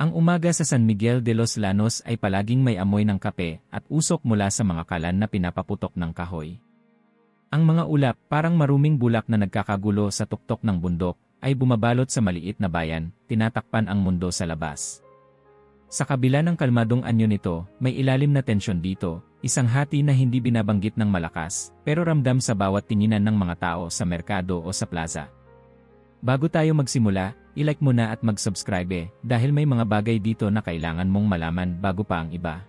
Ang umaga sa San Miguel de los Llanos ay palaging may amoy ng kape at usok mula sa mga kalan na pinapaputok ng kahoy. Ang mga ulap, parang maruming bulak na nagkakagulo sa tuktok ng bundok, ay bumabalot sa maliit na bayan, tinatakpan ang mundo sa labas. Sa kabila ng kalmadong anyo nito, may ilalim na tensyon dito, isang hati na hindi binabanggit ng malakas, pero ramdam sa bawat tinginan ng mga tao sa merkado o sa plaza. Bago tayo magsimula, i-like mo na at mag-subscribe dahil may mga bagay dito na kailangan mong malaman bago pa ang iba.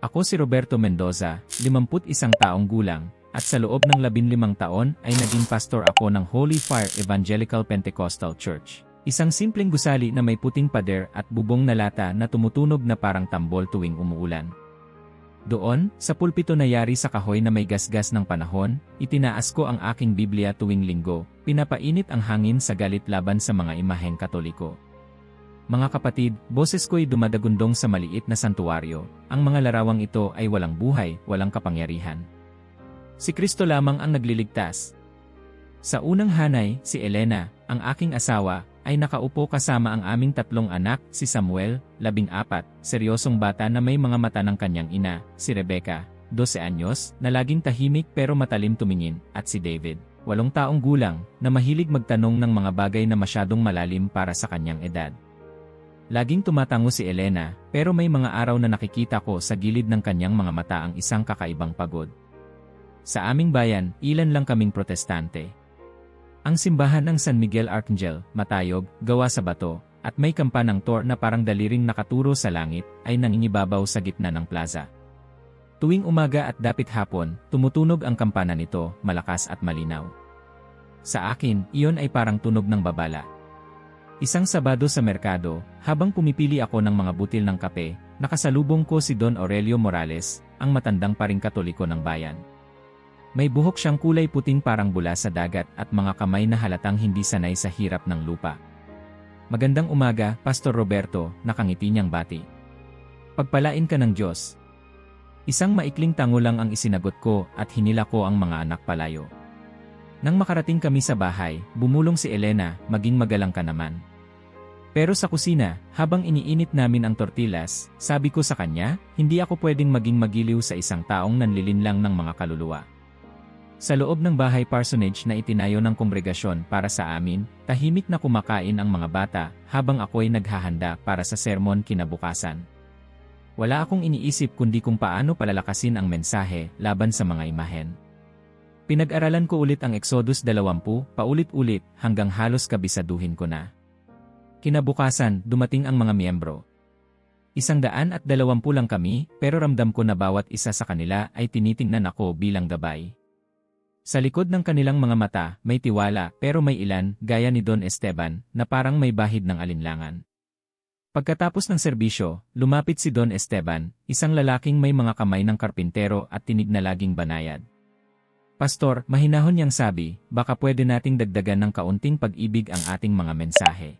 Ako si Roberto Mendoza, 51 taong gulang, at sa loob ng 15 taon ay naging pastor ako ng Holy Fire Evangelical Pentecostal Church. Isang simpleng gusali na may puting pader at bubong na lata na tumutunog na parang tambol tuwing umuulan. Doon, sa pulpito na yari sa kahoy na may gasgas ng panahon, itinaas ko ang aking Biblia tuwing linggo, pinapainit ang hangin sa galit laban sa mga imaheng Katoliko. Mga kapatid, boses ko'y dumadagundong sa maliit na santuwaryo, ang mga larawang ito ay walang buhay, walang kapangyarihan. Si Kristo lamang ang nagliligtas. Sa unang hanay, si Elena, ang aking asawa, ay nakaupo kasama ang aming 3 anak, si Samuel, 14, seryosong bata na may mga mata ng kanyang ina, si Rebecca, 12 anyos, na laging tahimik pero matalim tumingin, at si David, 8 taong gulang, na mahilig magtanong ng mga bagay na masyadong malalim para sa kanyang edad. Laging tumatango si Elena, pero may mga araw na nakikita ko sa gilid ng kanyang mga mata ang isang kakaibang pagod. Sa aming bayan, ilan lang kaming protestante. Ang simbahan ng San Miguel Arcangel, matayog, gawa sa bato, at may kampanang tor na parang daliring nakaturo sa langit, ay nangingibabaw sa gitna ng plaza. Tuwing umaga at dapit hapon, tumutunog ang kampana nito, malakas at malinaw. Sa akin, iyon ay parang tunog ng babala. Isang Sabado sa merkado, habang pumipili ako ng mga butil ng kape, nakasalubong ko si Don Aurelio Morales, ang matandang paring Katoliko ng bayan. May buhok siyang kulay puting parang bula sa dagat at mga kamay na halatang hindi sanay sa hirap ng lupa. Magandang umaga, Pastor Roberto, nakangiti niyang bati. Pagpalain ka ng Diyos. Isang maikling tango lang ang isinagot ko at hinila ko ang mga anak palayo. Nang makarating kami sa bahay, bumulong si Elena, maging magalang ka naman. Pero sa kusina, habang iniinit namin ang tortillas, sabi ko sa kanya, hindi ako pwedeng maging magiliw sa isang taong nanlilinlang ng mga kaluluwa. Sa loob ng bahay parsonage na itinayo ng kongregasyon para sa amin, tahimik na kumakain ang mga bata habang ako'y naghahanda para sa sermon kinabukasan. Wala akong iniisip kundi kung paano palalakasin ang mensahe laban sa mga imahen. Pinag-aralan ko ulit ang Exodus 20, paulit-ulit hanggang halos kabisaduhin ko na. Kinabukasan, dumating ang mga miyembro. 120 lang kami, pero ramdam ko na bawat isa sa kanila ay tinitingnan ako bilang gabay. Sa likod ng kanilang mga mata, may tiwala pero may ilan, gaya ni Don Esteban, na parang may bahid ng alinlangan. Pagkatapos ng serbisyo, lumapit si Don Esteban, isang lalaking may mga kamay ng karpintero at tinig na laging banayad. Pastor, mahinahon niyang sabi, baka pwede nating dagdagan ng kaunting pag-ibig ang ating mga mensahe.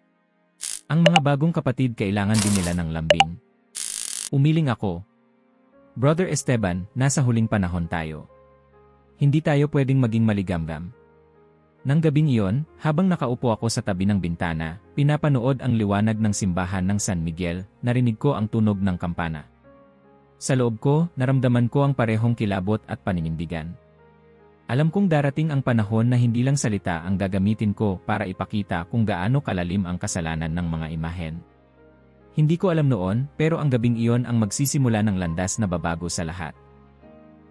Ang mga bagong kapatid kailangan din nila ng lambing. Umiling ako. Brother Esteban, nasa huling panahon tayo. Hindi tayo pwedeng maging maligamgam. Nang gabing iyon, habang nakaupo ako sa tabi ng bintana, pinapanood ang liwanag ng simbahan ng San Miguel, narinig ko ang tunog ng kampana. Sa loob ko, naramdaman ko ang parehong kilabot at paninindigan. Alam kong darating ang panahon na hindi lang salita ang gagamitin ko para ipakita kung gaano kalalim ang kasalanan ng mga imahen. Hindi ko alam noon, pero ang gabing iyon ang magsisimula ng landas na babago sa lahat.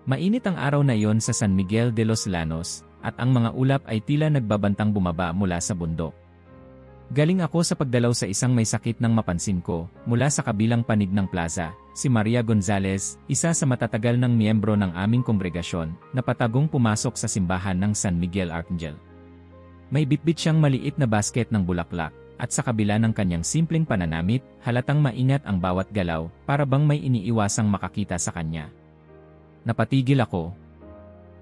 Mainit ang araw na iyon sa San Miguel de los Llanos, at ang mga ulap ay tila nagbabantang bumaba mula sa bundok. Galing ako sa pagdalaw sa isang may sakit nang mapansin ko, mula sa kabilang panig ng plaza, si Maria Gonzalez, isa sa matatagal ng miyembro ng aming kongregasyon, na patagong pumasok sa simbahan ng San Miguel Arcangel. May bitbit siyang maliit na basket ng bulaklak, at sa kabila ng kanyang simpleng pananamit, halatang maingat ang bawat galaw, para bang may iniiwasang makakita sa kanya. Napatigil ako.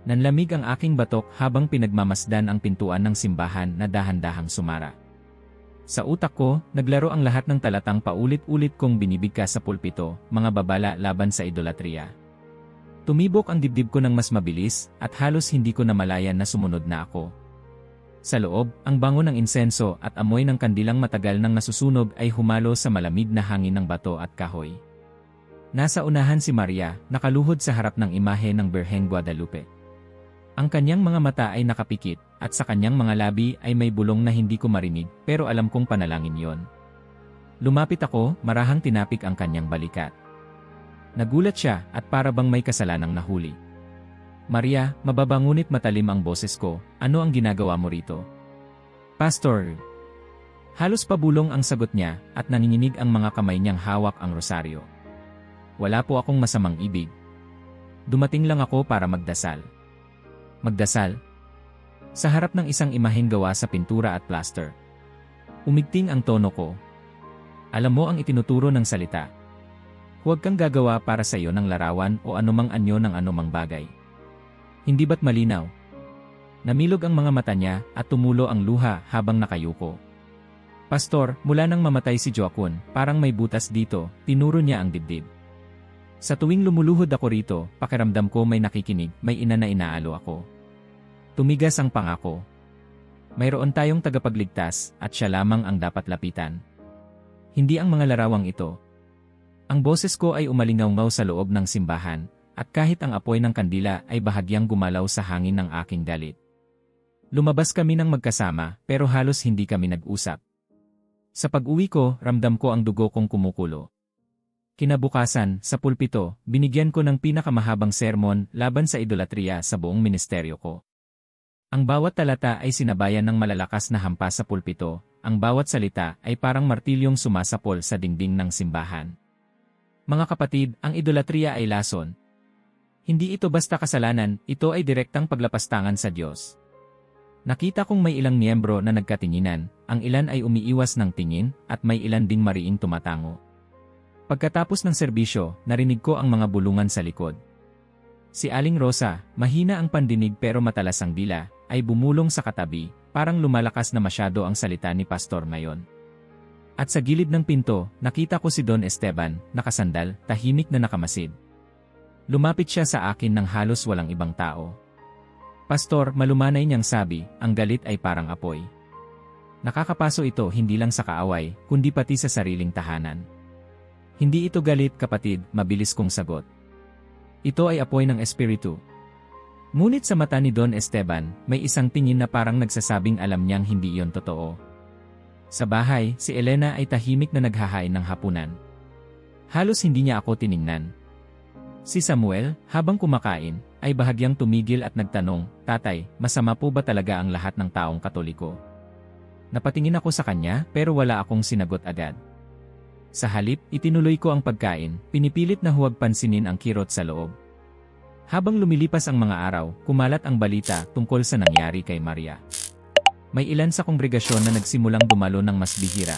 Nanlamig ang aking batok habang pinagmamasdan ang pintuan ng simbahan na dahan-dahang sumara. Sa utak ko, naglaro ang lahat ng talatang paulit-ulit kong binibigkas sa pulpito, mga babala laban sa idolatriya. Tumibok ang dibdib ko ng mas mabilis, at halos hindi ko namalayan na sumunod na ako. Sa loob, ang bango ng insenso at amoy ng kandilang matagal nang nasusunog ay humalo sa malamig na hangin ng bato at kahoy. Nasa unahan si Maria, nakaluhod sa harap ng imahe ng Birheng Guadalupe. Ang kanyang mga mata ay nakapikit, at sa kanyang mga labi ay may bulong na hindi ko marinig, pero alam kong panalangin yon. Lumapit ako, marahang tinapik ang kanyang balikat. Nagulat siya, at para bang may kasalanang nahuli. Maria, mababa ngunit matalim ang boses ko, ano ang ginagawa mo rito? Pastor. Halos pabulong ang sagot niya, at nanginginig ang mga kamay niyang hawak ang rosaryo. Wala po akong masamang ibig. Dumating lang ako para magdasal. Magdasal? Sa harap ng isang imaheng gawa sa pintura at plaster. Umigting ang tono ko. Alam mo ang itinuturo ng salita. Huwag kang gagawa para sa iyo ng larawan o anumang anyo ng anumang bagay. Hindi ba't malinaw? Namilog ang mga mata niya at tumulo ang luha habang nakayuko. Pastor, mula nang mamatay si Joaquin, parang may butas dito, tinuro niya ang dibdib. Sa tuwing lumuluhod ako rito, pakiramdam ko may nakikinig, may ina na inaalo ako. Tumigas ang pangako. Mayroon tayong tagapagligtas at siya lamang ang dapat lapitan. Hindi ang mga larawang ito. Ang boses ko ay umalingaw-ngaw sa loob ng simbahan, at kahit ang apoy ng kandila ay bahagyang gumalaw sa hangin ng aking galit. Lumabas kami ng magkasama, pero halos hindi kami nag-usap. Sa pag-uwi ko, ramdam ko ang dugo kong kumukulo. Kinabukasan, sa pulpito, binigyan ko ng pinakamahabang sermon laban sa idolatriya sa buong ministeryo ko. Ang bawat talata ay sinabayan ng malalakas na hampas sa pulpito, ang bawat salita ay parang martilyong sumasapol sa dingding ng simbahan. Mga kapatid, ang idolatriya ay lason. Hindi ito basta kasalanan, ito ay direktang paglapastangan sa Diyos. Nakita kong may ilang miyembro na nagkatinginan, ang ilan ay umiiwas ng tingin, at may ilan ding mariing tumatango. Pagkatapos ng serbisyo, narinig ko ang mga bulungan sa likod. Si Aling Rosa, mahina ang pandinig pero matalas ang dila, ay bumulong sa katabi, parang lumalakas na masyado ang salita ni Pastor ngayon. At sa gilid ng pinto, nakita ko si Don Esteban, nakasandal, tahimik na nakamasid. Lumapit siya sa akin ng halos walang ibang tao. Pastor, malumanay niyang sabi, ang galit ay parang apoy. Nakakapaso ito hindi lang sa kaaway, kundi pati sa sariling tahanan. Hindi ito galit, kapatid, mabilis kong sagot. Ito ay apoy ng espiritu. Ngunit sa mata ni Don Esteban, may isang tingin na parang nagsasabing alam niyang hindi iyon totoo. Sa bahay, si Elena ay tahimik na naghahain ng hapunan. Halos hindi niya ako tiningnan. Si Samuel, habang kumakain, ay bahagyang tumigil at nagtanong, Tatay, masama po ba talaga ang lahat ng taong Katoliko? Napatingin ako sa kanya pero wala akong sinagot agad. Sa halip, itinuloy ko ang pagkain, pinipilit na huwag pansinin ang kirot sa loob. Habang lumilipas ang mga araw, kumalat ang balita tungkol sa nangyari kay Maria. May ilan sa kongregasyon na nagsimulang dumalo ng mas bihira.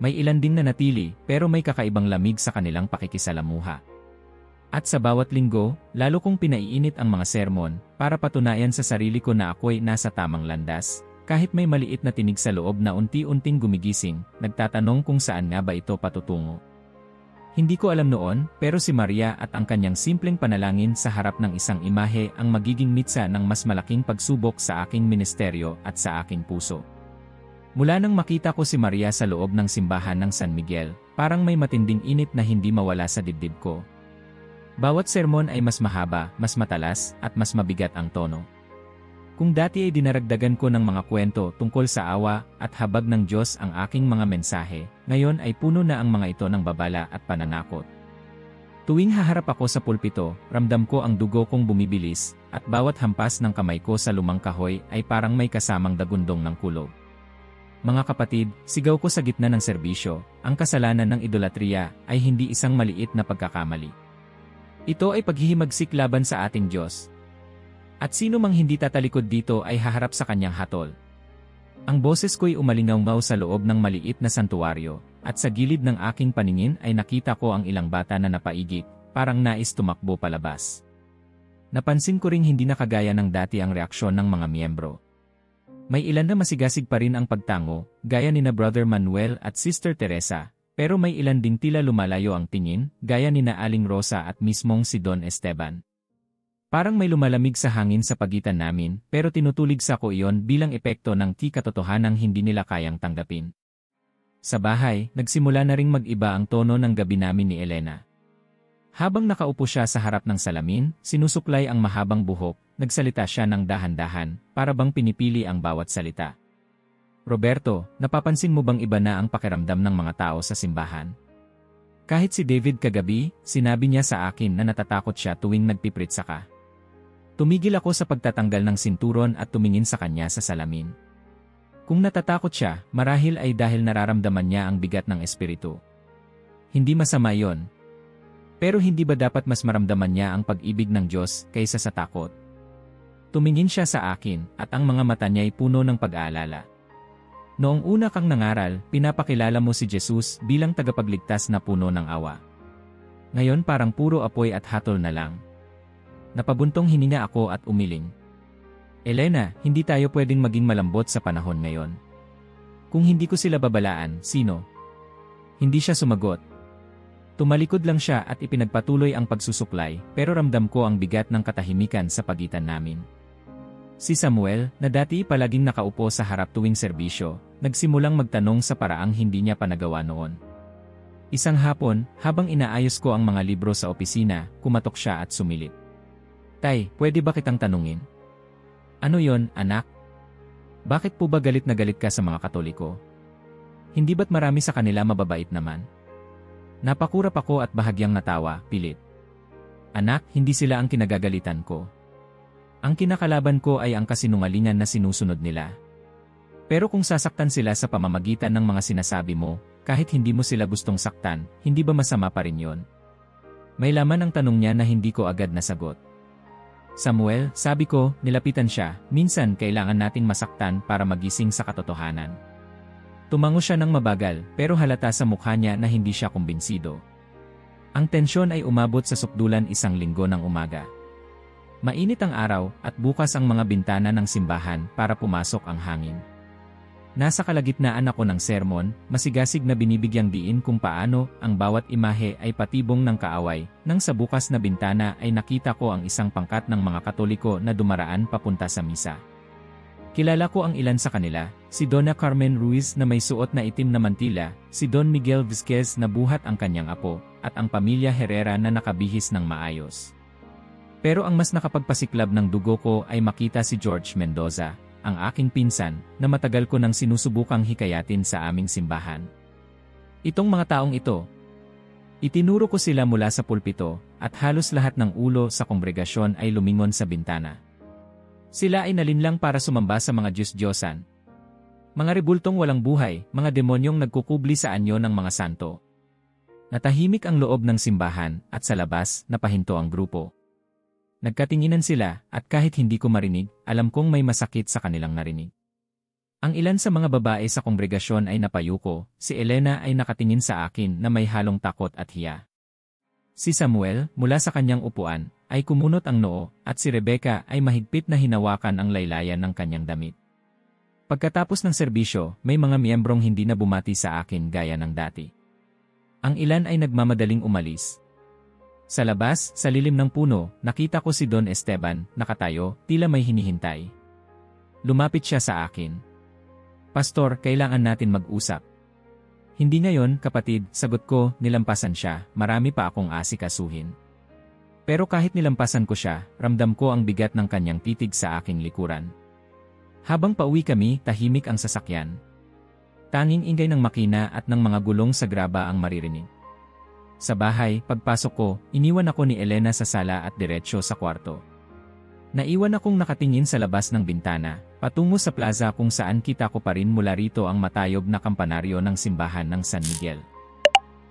May ilan ding nanatili pero may kakaibang lamig sa kanilang pakikisalamuha. At sa bawat linggo, lalo kong pinaiinit ang mga sermon para patunayan sa sarili ko na ako'y nasa tamang landas, kahit may maliit na tinig sa loob na unti-unting gumigising, nagtatanong kung saan nga ba ito patutungo. Hindi ko alam noon, pero si Maria at ang kanyang simpleng panalangin sa harap ng isang imahe ang magiging mitsa ng mas malaking pagsubok sa aking ministeryo at sa aking puso. Mula nang makita ko si Maria sa loob ng simbahan ng San Miguel, parang may matinding init na hindi mawala sa dibdib ko. Bawat sermon ay mas mahaba, mas matalas, at mas mabigat ang tono. Kung dati ay dinaragdagan ko ng mga kwento tungkol sa awa at habag ng Diyos ang aking mga mensahe, ngayon ay puno na ang mga ito ng babala at pananakot. Tuwing haharap ako sa pulpito, ramdam ko ang dugo kong bumibilis, at bawat hampas ng kamay ko sa lumang kahoy ay parang may kasamang dagundong ng kulog. Mga kapatid, sigaw ko sa gitna ng serbisyo, ang kasalanan ng idolatriya ay hindi isang maliit na pagkakamali. Ito ay paghihimagsik laban sa ating Diyos. At sino mang hindi tatalikod dito ay haharap sa kanyang hatol. Ang boses ko'y umalingaw-ngaw sa loob ng maliit na santuwaryo, at sa gilid ng aking paningin ay nakita ko ang ilang bata na napaigit, parang nais tumakbo palabas. Napansin ko ring hindi nakagaya ng dati ang reaksyon ng mga miyembro. May ilan na masigasig pa rin ang pagtango, gaya ni na Brother Manuel at Sister Teresa, pero may ilan ding tila lumalayo ang tingin, gaya ni na Aling Rosa at mismong si Don Esteban. Parang may lumalamig sa hangin sa pagitan namin, pero tinutulig sa ko iyon bilang epekto ng katotohanang hindi nila kayang tanggapin. Sa bahay, nagsimula na ring mag-iba ang tono ng gabi namin ni Elena. Habang nakaupo siya sa harap ng salamin, sinusuklay ang mahabang buhok, nagsalita siya ng dahan-dahan, para bang pinipili ang bawat salita. Roberto, napapansin mo bang iba na ang pakiramdam ng mga tao sa simbahan? Kahit si David kagabi, sinabi niya sa akin na natatakot siya tuwing nagpipritsa ka. Tumigil ako sa pagtatanggal ng sinturon at tumingin sa kanya sa salamin. Kung natatakot siya, marahil ay dahil nararamdaman niya ang bigat ng espiritu. Hindi masama yon. Pero hindi ba dapat mas maramdaman niya ang pag-ibig ng Diyos kaysa sa takot? Tumingin siya sa akin at ang mga mata niya ay puno ng pag-aalala. Noong una kang nangaral, pinapakilala mo si Jesus bilang tagapagligtas na puno ng awa. Ngayon parang puro apoy at hatol na lang. Napabuntong hininga ako at umiling. Elena, hindi tayo pwedeng maging malambot sa panahon ngayon. Kung hindi ko sila babalaan, sino? Hindi siya sumagot. Tumalikod lang siya at ipinagpatuloy ang pagsusuklay, pero ramdam ko ang bigat ng katahimikan sa pagitan namin. Si Samuel, na dati palaging nakaupo sa harap tuwing serbisyo, nagsimulang magtanong sa paraang hindi niya pa nagawa noon. Isang hapon, habang inaayos ko ang mga libro sa opisina, kumatok siya at sumilip. Tay, pwede ba kitang tanungin? Ano yon, anak? Bakit po ba galit na galit ka sa mga Katoliko? Hindi ba't marami sa kanila mababait naman? Napakurap ako at bahagyang natawa, pilit. Anak, hindi sila ang kinagagalitan ko. Ang kinakalaban ko ay ang kasinungalingan na sinusunod nila. Pero kung sasaktan sila sa pamamagitan ng mga sinasabi mo, kahit hindi mo sila gustong saktan, hindi ba masama pa rin yon? May laman ang tanong niya na hindi ko agad nasagot. Samuel, sabi ko, nilapitan siya, minsan kailangan nating masaktan para magising sa katotohanan. Tumango siya ng mabagal, pero halata sa mukha niya na hindi siya kumbinsido. Ang tensyon ay umabot sa sukdulan 1 linggo ng umaga. Mainit ang araw at bukas ang mga bintana ng simbahan para pumasok ang hangin. Nasa kalagitnaan ako ng sermon, masigasig na binibigyang diin kung paano ang bawat imahe ay patibong ng kaaway, nang sa bukas na bintana ay nakita ko ang isang pangkat ng mga Katoliko na dumaraan papunta sa misa. Kilala ko ang ilan sa kanila, si Donna Carmen Ruiz na may suot na itim na mantila, si Don Miguel Vizquez na buhat ang kanyang apo, at ang pamilya Herrera na nakabihis ng maayos. Pero ang mas nakapagpasiklab ng dugo ko ay makita si George Mendoza, ang aking pinsan, na matagal ko nang sinusubukang hikayatin sa aming simbahan. Itong mga taong ito, itinuro ko sila mula sa pulpito, at halos lahat ng ulo sa kongregasyon ay lumingon sa bintana. Sila ay nalinlang para sumamba sa mga Diyos-Diyosan. Mga rebultong walang buhay, mga demonyong nagkukubli sa anyo ng mga santo. Natahimik ang loob ng simbahan, at sa labas, napahinto ang grupo. Nagkatinginan sila, at kahit hindi ko marinig, alam kong may masakit sa kanilang narinig. Ang ilan sa mga babae sa kongregasyon ay napayuko, si Elena ay nakatingin sa akin na may halong takot at hiya. Si Samuel, mula sa kanyang upuan, ay kumunot ang noo, at si Rebecca ay mahigpit na hinawakan ang laylayan ng kanyang damit. Pagkatapos ng serbisyo, may mga miyembrong hindi na bumati sa akin gaya ng dati. Ang ilan ay nagmamadaling umalis. Sa labas, sa lilim ng puno, nakita ko si Don Esteban, nakatayo, tila may hinihintay. Lumapit siya sa akin. Pastor, kailangan natin mag-usap. Hindi ngayon, kapatid, sagot ko, nilampasan siya, marami pa akong asikasuhin. Pero kahit nilampasan ko siya, ramdam ko ang bigat ng kanyang titig sa aking likuran. Habang pauwi kami, tahimik ang sasakyan. Tanging ingay ng makina at ng mga gulong sa graba ang maririnig. Sa bahay, pagpasok ko, iniwan ako ni Elena sa sala at diretsyo sa kwarto. Naiwan akong nakatingin sa labas ng bintana, patungo sa plaza kung saan kita ko pa rin mula rito ang matayog na kampanaryo ng simbahan ng San Miguel.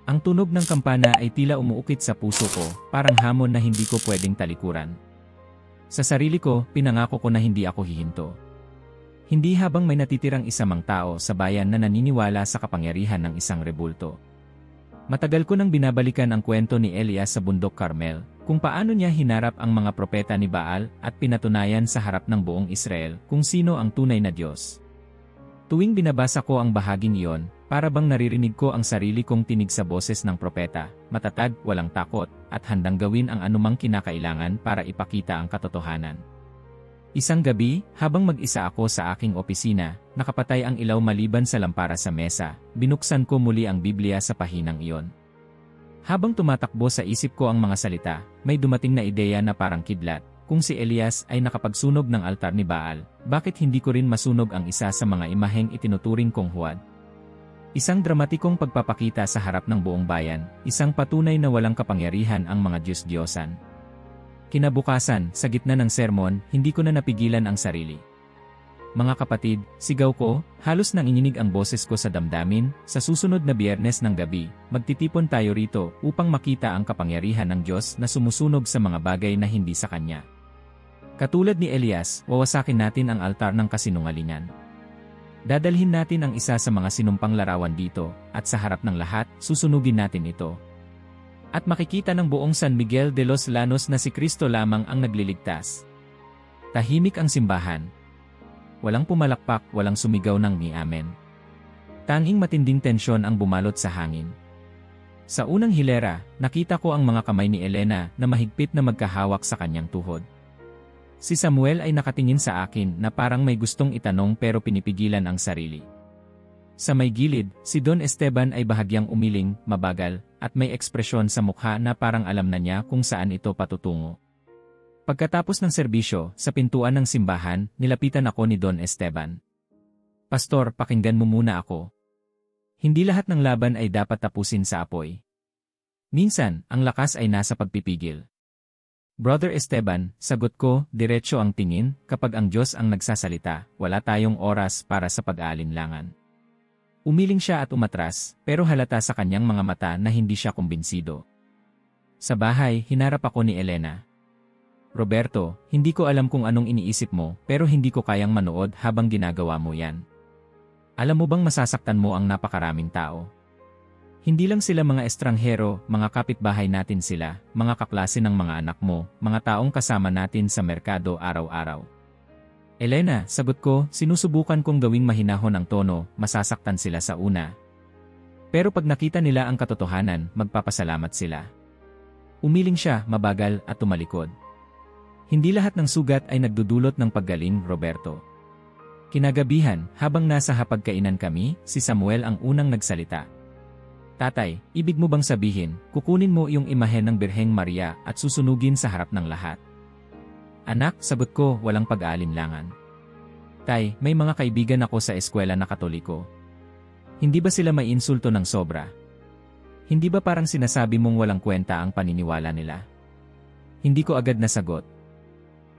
Ang tunog ng kampana ay tila umuukit sa puso ko, parang hamon na hindi ko pwedeng talikuran. Sa sarili ko, pinangako ko na hindi ako hihinto. Hindi habang may natitirang isa mang tao sa bayan na naniniwala sa kapangyarihan ng isang rebulto. Matagal ko nang binabalikan ang kwento ni Elias sa Bundok Carmel, kung paano niya hinarap ang mga propeta ni Baal at pinatunayan sa harap ng buong Israel kung sino ang tunay na Diyos. Tuwing binabasa ko ang bahaging iyon, para bang naririnig ko ang sarili kong tinig sa boses ng propeta, matatag, walang takot, at handang gawin ang anumang kinakailangan para ipakita ang katotohanan. Isang gabi, habang mag-isa ako sa aking opisina, nakapatay ang ilaw maliban sa lampara sa mesa, binuksan ko muli ang Biblia sa pahinang iyon. Habang tumatakbo sa isip ko ang mga salita, may dumating na ideya na parang kidlat. Kung si Elias ay nakapagsunog ng altar ni Baal, bakit hindi ko rin masunog ang isa sa mga imaheng itinuturing kong huwad? Isang dramatikong pagpapakita sa harap ng buong bayan, isang patunay na walang kapangyarihan ang mga Diyos-Diyosan. Kinabukasan, sa gitna ng sermon, hindi ko na napigilan ang sarili. Mga kapatid, sigaw ko, halos nanginginig ang boses ko sa damdamin, sa susunod na Biyernes ng gabi, magtitipon tayo rito upang makita ang kapangyarihan ng Diyos na sumusunog sa mga bagay na hindi sa Kanya. Katulad ni Elias, wawasakin natin ang altar ng kasinungalingan. Dadalhin natin ang isa sa mga sinumpang larawan dito, at sa harap ng lahat, susunugin natin ito. At makikita ng buong San Miguel de los Llanos na si Kristo lamang ang nagliligtas. Tahimik ang simbahan. Walang pumalakpak, walang sumigaw ng ni amen. Tanging matinding tensyon ang bumalot sa hangin. Sa unang hilera, nakita ko ang mga kamay ni Elena na mahigpit na magkahawak sa kanyang tuhod. Si Samuel ay nakatingin sa akin na parang may gustong itanong pero pinipigilan ang sarili. Sa may gilid, si Don Esteban ay bahagyang umiling, mabagal, at may ekspresyon sa mukha na parang alam na niya kung saan ito patutungo. Pagkatapos ng serbisyo, sa pintuan ng simbahan, nilapitan ako ni Don Esteban. Pastor, pakinggan mo muna ako. Hindi lahat ng laban ay dapat tapusin sa apoy. Minsan, ang lakas ay nasa pagpipigil. Brother Esteban, sagot ko, diretso ang tingin, kapag ang Diyos ang nagsasalita, wala tayong oras para sa pag-aalinlangan. Umiling siya at umatras, pero halata sa kanyang mga mata na hindi siya kumbinsido. Sa bahay, hinarap ako ni Elena. Roberto, hindi ko alam kung anong iniisip mo, pero hindi ko kayang manood habang ginagawa mo yan. Alam mo bang masasaktan mo ang napakaraming tao? Hindi lang sila mga estranghero, mga kapitbahay natin sila, mga kaklase ng mga anak mo, mga taong kasama natin sa merkado araw-araw. Elena, sagot ko, sinusubukan kong gawing mahinahon ang tono, masasaktan sila sa una. Pero pag nakita nila ang katotohanan, magpapasalamat sila. Umiling siya, mabagal, at tumalikod. Hindi lahat ng sugat ay nagdudulot ng paggaling, Roberto. Kinagabihan, habang nasa hapagkainan kami, si Samuel ang unang nagsalita. Tatay, ibig mo bang sabihin, kukunin mo yung imahen ng Birheng Maria at susunugin sa harap ng lahat? Anak, sagot ko, walang pag-aalinlangan. Tay, may mga kaibigan ako sa eskwela na Katoliko. Hindi ba sila may insulto ng sobra? Hindi ba parang sinasabi mong walang kwenta ang paniniwala nila? Hindi ko agad nasagot.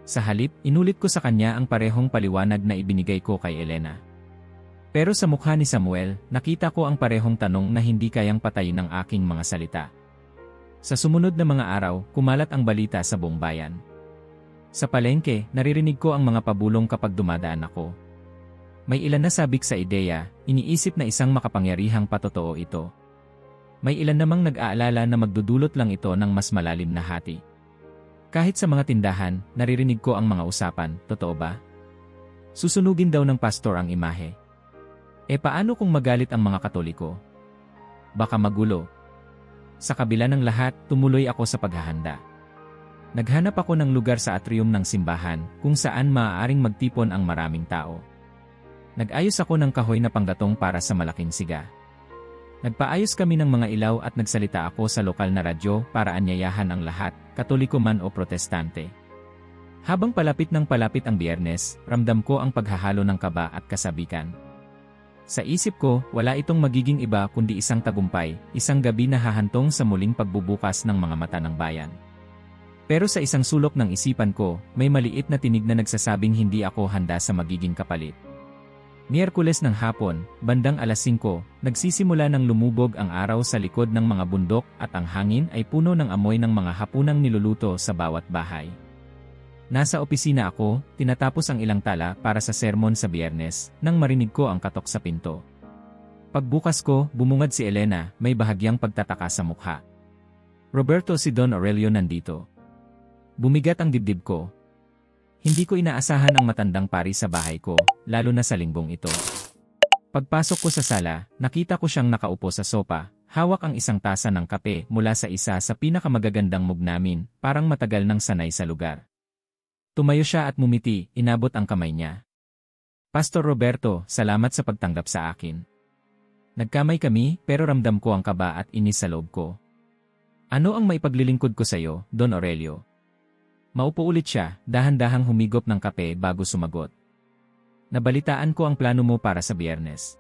Sa halip, inulit ko sa kanya ang parehong paliwanag na ibinigay ko kay Elena. Pero sa mukha ni Samuel, nakita ko ang parehong tanong na hindi kayang patayin ng aking mga salita. Sa sumunod na mga araw, kumalat ang balita sa buong bayan. Sa palengke, naririnig ko ang mga pabulong kapag dumadaan ako. May ilan na sabik sa ideya, iniisip na isang makapangyarihang patotoo ito. May ilan namang nag-aalala na magdudulot lang ito ng mas malalim na hati. Kahit sa mga tindahan, naririnig ko ang mga usapan, totoo ba? Susunugin daw ng pastor ang imahe. Paano kung magalit ang mga Katoliko? Baka magulo. Sa kabila ng lahat, tumuloy ako sa paghahanda. Naghanap ako ng lugar sa atrium ng simbahan, kung saan maaaring magtipon ang maraming tao. Nag-ayos ako ng kahoy na panggatong para sa malaking siga. Nagpaayos kami ng mga ilaw at nagsalita ako sa lokal na radyo para anyayahan ang lahat, Katoliko man o Protestante. Habang palapit ng palapit ang Biyernes, ramdam ko ang paghahalo ng kaba at kasabikan. Sa isip ko, wala itong magiging iba kundi isang tagumpay, isang gabi na hahantong sa muling pagbubukas ng mga mata ng bayan. Pero sa isang sulok ng isipan ko, may maliit na tinig na nagsasabing hindi ako handa sa magiging kapalit. Miyerkules ng hapon, bandang alas 5, nagsisimula ng lumubog ang araw sa likod ng mga bundok at ang hangin ay puno ng amoy ng mga hapunang niluluto sa bawat bahay. Nasa opisina ako, tinatapos ang ilang tala para sa sermon sa Biyernes, nang marinig ko ang katok sa pinto. Pagbukas ko, bumungad si Elena, may bahagyang pagtataka sa mukha. Roberto, si Don Aurelio nandito. Bumigat ang dibdib ko. Hindi ko inaasahan ang matandang pari sa bahay ko, lalo na sa linggong ito. Pagpasok ko sa sala, nakita ko siyang nakaupo sa sopa, hawak ang isang tasa ng kape mula sa isa sa pinakamagagandang mug namin, parang matagal nang sanay sa lugar. Tumayo siya at mumiti, inabot ang kamay niya. Pastor Roberto, salamat sa pagtanggap sa akin. Nagkamay kami, pero ramdam ko ang kaba at inis sa loob ko. Ano ang maipaglilingkod ko sa iyo, Don Aurelio? Maupo ulit siya, dahan-dahang humigop ng kape bago sumagot. Nabalitaan ko ang plano mo para sa Biyernes.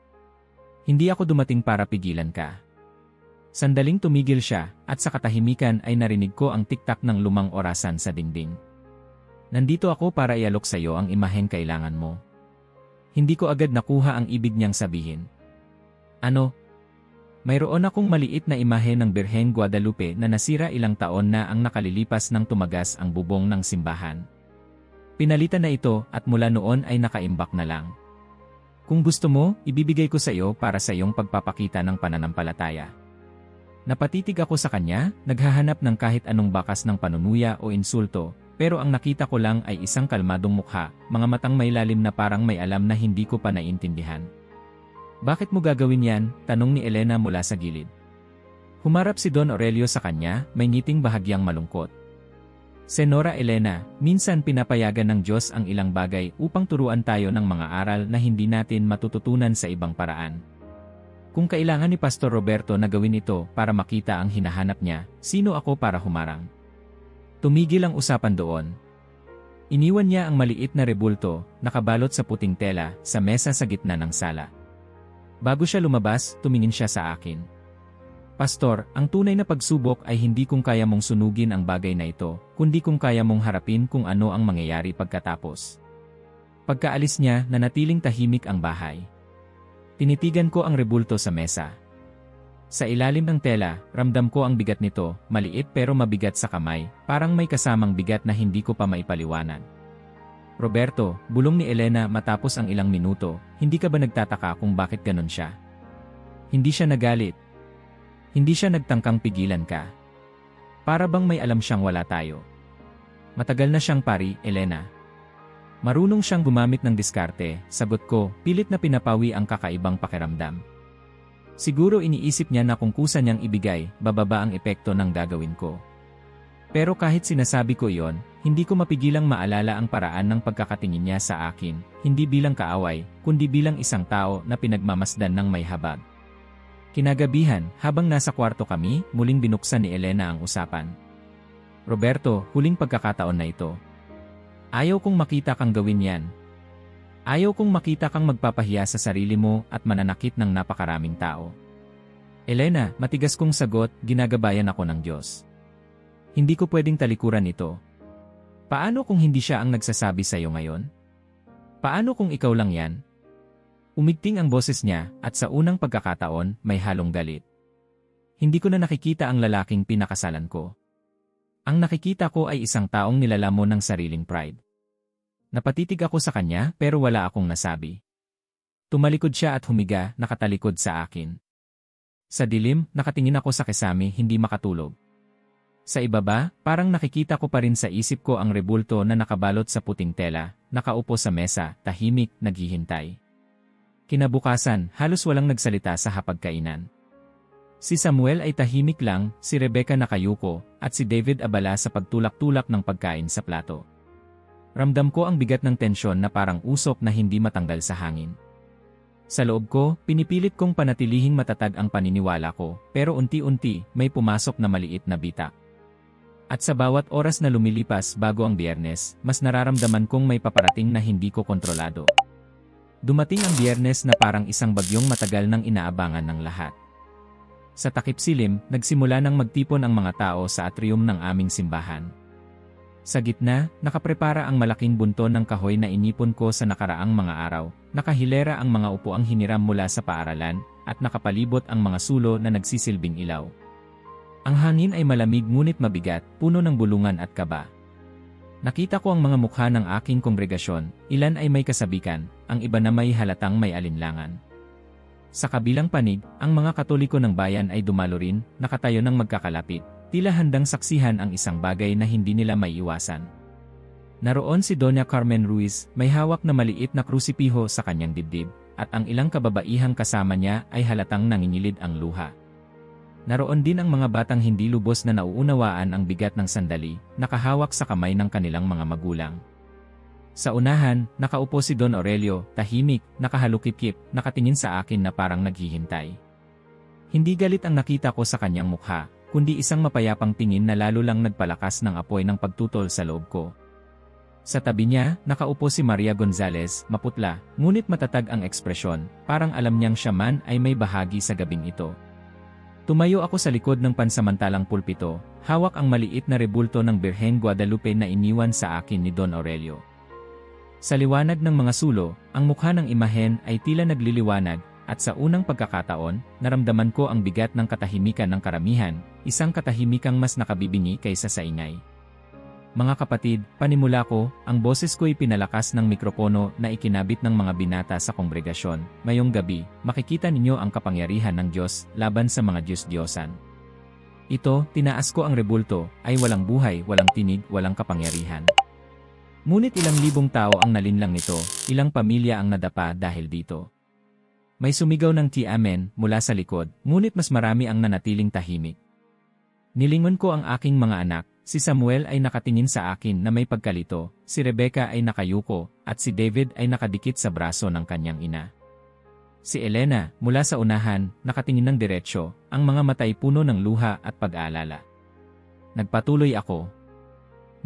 Hindi ako dumating para pigilan ka. Sandaling tumigil siya, at sa katahimikan ay narinig ko ang tiktak ng lumang orasan sa dingding. Nandito ako para ialok sa iyo ang imaheng kailangan mo. Hindi ko agad nakuha ang ibig niyang sabihin. Ano? Mayroon akong maliit na imahe ng Birheng Guadalupe na nasira ilang taon na ang nakalilipas nang tumagas ang bubong ng simbahan. Pinalitan na ito at mula noon ay nakaimbak na lang. Kung gusto mo, ibibigay ko sa iyo para sa iyong pagpapakita ng pananampalataya. Napatitig ako sa kanya, naghahanap ng kahit anong bakas ng panunuya o insulto, pero ang nakita ko lang ay isang kalmadong mukha, mga matang may lalim na parang may alam na hindi ko pa naintindihan. Bakit mo gagawin yan? Tanong ni Elena mula sa gilid. Humarap si Don Aurelio sa kanya, may ngiting bahagyang malungkot. Senora Elena, minsan pinapayagan ng Diyos ang ilang bagay upang turuan tayo ng mga aral na hindi natin matututunan sa ibang paraan. Kung kailangan ni Pastor Roberto na gawin ito para makita ang hinahanap niya, sino ako para humarang? Tumigil ang usapan doon. Iniwan niya ang maliit na rebulto, nakabalot sa puting tela, sa mesa sa gitna ng sala. Bago siya lumabas, tumingin siya sa akin. Pastor, ang tunay na pagsubok ay hindi kung kaya mong sunugin ang bagay na ito, kundi kung kaya mong harapin kung ano ang mangyayari pagkatapos. Pagkaalis niya, nanatiling tahimik ang bahay. Tinitigan ko ang rebulto sa mesa. Sa ilalim ng tela, ramdam ko ang bigat nito, maliit pero mabigat sa kamay, parang may kasamang bigat na hindi ko pa maipaliwanag. Roberto, bulong ni Elena matapos ang ilang minuto, hindi ka ba nagtataka kung bakit ganon siya? Hindi siya nagalit. Hindi siya nagtangkang pigilan ka. Para bang may alam siyang wala tayo. Matagal na siyang pari, Elena. Marunong siyang gumamit ng diskarte, sagot ko, pilit na pinapawi ang kakaibang pakiramdam. Siguro iniisip niya na kung kusa niyang ibigay, bababa ang epekto ng gagawin ko. Pero kahit sinasabi ko iyon, hindi ko mapigilang maalala ang paraan ng pagkakatingin niya sa akin, hindi bilang kaaway, kundi bilang isang tao na pinagmamasdan ng may habag. Kinagabihan, habang nasa kwarto kami, muling binuksan ni Elena ang usapan. Roberto, huling pagkakataon na ito. Ayaw kong makita kang gawin yan. Ayaw kong makita kang magpapahiya sa sarili mo at mananakit ng napakaraming tao. Elena, matigas kong sagot, ginagabayan ako ng Diyos. Hindi ko pwedeng talikuran ito. Paano kung hindi siya ang nagsasabi sa iyo ngayon? Paano kung ikaw lang yan? Umigting ang boses niya at sa unang pagkakataon may halong galit. Hindi ko na nakikita ang lalaking pinakasalan ko. Ang nakikita ko ay isang taong nilalamon ng sariling pride. Napatitig ako sa kanya pero wala akong nasabi. Tumalikod siya at humiga, nakatalikod sa akin. Sa dilim, nakatingin ako sa kesame, hindi makatulog. Sa ibaba, parang nakikita ko pa rin sa isip ko ang rebulto na nakabalot sa puting tela, nakaupo sa mesa, tahimik, naghihintay. Kinabukasan, halos walang nagsalita sa hapagkainan. Si Samuel ay tahimik lang, si Rebecca nakayuko, at si David abala sa pagtulak-tulak ng pagkain sa plato. Ramdam ko ang bigat ng tensyon na parang usok na hindi matanggal sa hangin. Sa loob ko, pinipilit kong panatilihing matatag ang paniniwala ko, pero unti-unti, may pumasok na maliit na bitak. At sa bawat oras na lumilipas bago ang Biyernes, mas nararamdaman kong may paparating na hindi ko kontrolado. Dumating ang Biyernes na parang isang bagyong matagal nang inaabangan ng lahat. Sa takip silim, nagsimula nang magtipon ang mga tao sa atrium ng aming simbahan. Sa gitna, nakaprepara ang malaking bunton ng kahoy na inipon ko sa nakaraang mga araw, nakahilera ang mga upuang hiniram mula sa paaralan, at nakapalibot ang mga sulo na nagsisilbing ilaw. Ang hangin ay malamig ngunit mabigat, puno ng bulungan at kaba. Nakita ko ang mga mukha ng aking kongregasyon, ilan ay may kasabikan, ang iba na may halatang may alinlangan. Sa kabilang panig, ang mga Katoliko ng bayan ay dumalo rin, nakatayo ng magkakalapit, tila handang saksihan ang isang bagay na hindi nila maiiwasan. Naroon si Doña Carmen Ruiz, may hawak na maliit na krusipiho sa kanyang dibdib, at ang ilang kababaihang kasama niya ay halatang nanginginig ang luha. Naroon din ang mga batang hindi lubos na nauunawaan ang bigat ng sandali, nakahawak sa kamay ng kanilang mga magulang. Sa unahan, nakaupo si Don Aurelio, tahimik, nakahalukip-kip, nakatingin sa akin na parang naghihintay. Hindi galit ang nakita ko sa kanyang mukha, kundi isang mapayapang tingin na lalo lang nagpalakas ng apoy ng pagtutol sa loob ko. Sa tabi niya, nakaupo si Maria Gonzalez, maputla, ngunit matatag ang ekspresyon, parang alam niyang siya man ay may bahagi sa gabing ito. Tumayo ako sa likod ng pansamantalang pulpito, hawak ang maliit na rebulto ng Birheng Guadalupe na iniwan sa akin ni Don Aurelio. Sa liwanag ng mga sulo, ang mukha ng imahen ay tila nagliliwanag, at sa unang pagkakataon, naramdaman ko ang bigat ng katahimikan ng karamihan, isang katahimikang mas nakabibingi kaysa sa ingay. Mga kapatid, panimula ko, ang boses ko'y pinalakas ng mikropono na ikinabit ng mga binata sa kongregasyon. Mayong gabi, makikita ninyo ang kapangyarihan ng Diyos laban sa mga Diyos-Diyosan. Ito, tinaas ko ang rebulto, ay walang buhay, walang tinig, walang kapangyarihan. Ngunit ilang libong tao ang nalinlang nito, ilang pamilya ang nadapa dahil dito. May sumigaw ng ti-amen mula sa likod, ngunit mas marami ang nanatiling tahimik. Nilingon ko ang aking mga anak, si Samuel ay nakatingin sa akin na may pagkalito, si Rebecca ay nakayuko, at si David ay nakadikit sa braso ng kanyang ina. Si Elena, mula sa unahan, nakatingin ng diretsyo, ang mga mata ay puno ng luha at pag-aalala. Nagpatuloy ako.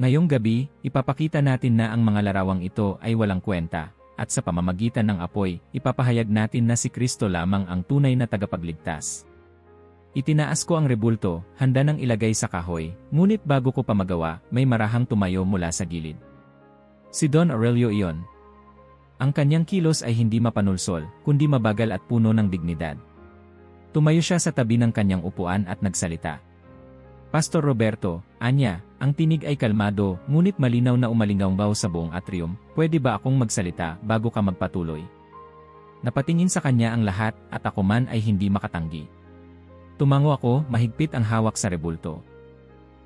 Ngayong gabi, ipapakita natin na ang mga larawang ito ay walang kwenta, at sa pamamagitan ng apoy, ipapahayag natin na si Kristo lamang ang tunay na tagapagligtas. Itinaas ko ang rebulto, handa nang ilagay sa kahoy, ngunit bago ko pa magawa, may marahang tumayo mula sa gilid. Si Don Aurelio iyon. Ang kanyang kilos ay hindi mapanulsol, kundi mabagal at puno ng dignidad. Tumayo siya sa tabi ng kanyang upuan at nagsalita. Pastor Roberto, anya, ang tinig ay kalmado, ngunit malinaw na umalinggaw sa buong atrium, pwede ba akong magsalita bago ka magpatuloy? Napatingin sa kanya ang lahat, at ako man ay hindi makatanggi. Tumango ako, mahigpit ang hawak sa rebulto.